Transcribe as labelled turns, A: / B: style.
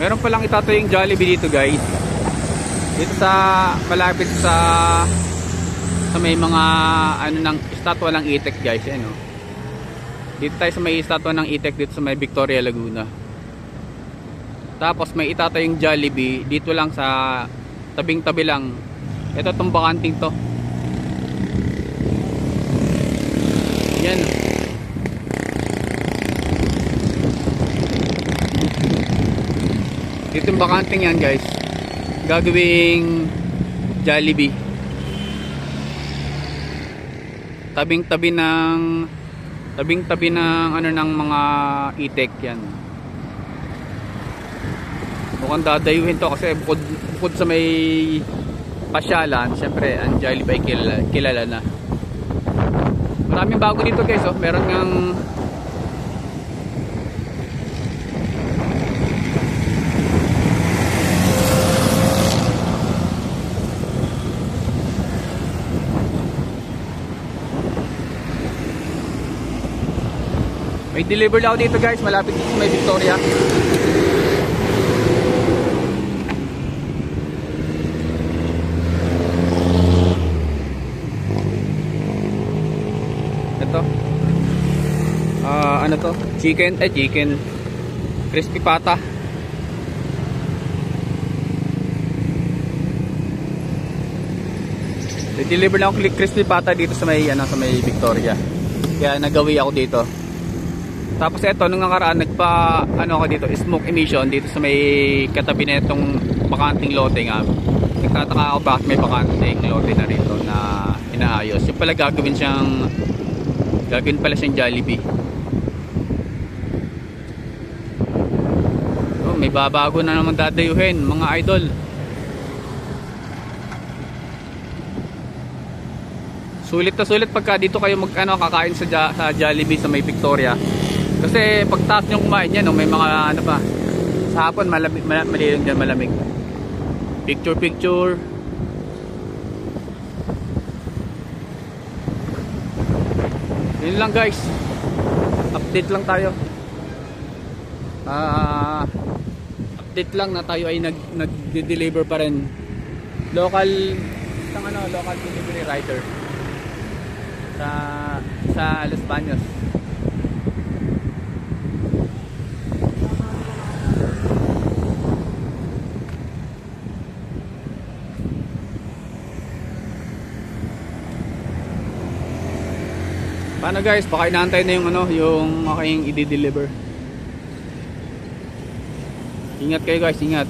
A: Meron palang itatayo yung Jollibee dito guys. Dito sa malapit sa may mga ano ng estatwa ng Itek guys, ano. Dito tayo sa may estatwa ng Itek dito sa may Victoria Laguna. Tapos may itatayong Jollibee dito lang sa tabing-tabi lang. Ito tong bakanting to. Yan. Dito yung bakanting yan guys. Gagawing Jollibee. Tabing-tabi ng ano ng mga Itek yan. Mukhang dadayuhin to kasi bukod sa may pasyalan, syempre ang Jollibee ay kilala na. Maraming bago dito guys, oh. Meron ngang may deliver lang dito guys, malapit dito may Victoria. Ito ano to? Chicken crispy pata. I-deliver lang ako crispy pata dito sa may sa may Victoria. Kaya nagawi ako dito. Tapos ito nung nakaraan ako dito, smoke emission dito sa may katabi nitong bakanting lote nga. Nagtataka ako bakit may bakanting lote na rito na inaayos. Yung pala gagawin pala siyang Jollibee. Oh, may babago na naman dadayuhin mga idol. Sulit na sulit pagka dito kayo kakain sa Jollibee sa may Victoria. Kasi pagtaas nyo kumain yan, may mga pa. Sa hapon malilang dyan, malamig. Picture. Yun lang guys. Update lang tayo. Update lang na tayo ay nag-deliver pa rin. Local delivery rider. Sa Los Baños. Paano guys, baka inaantay na yung aking i-deliver. Ingat kayo guys, ingat.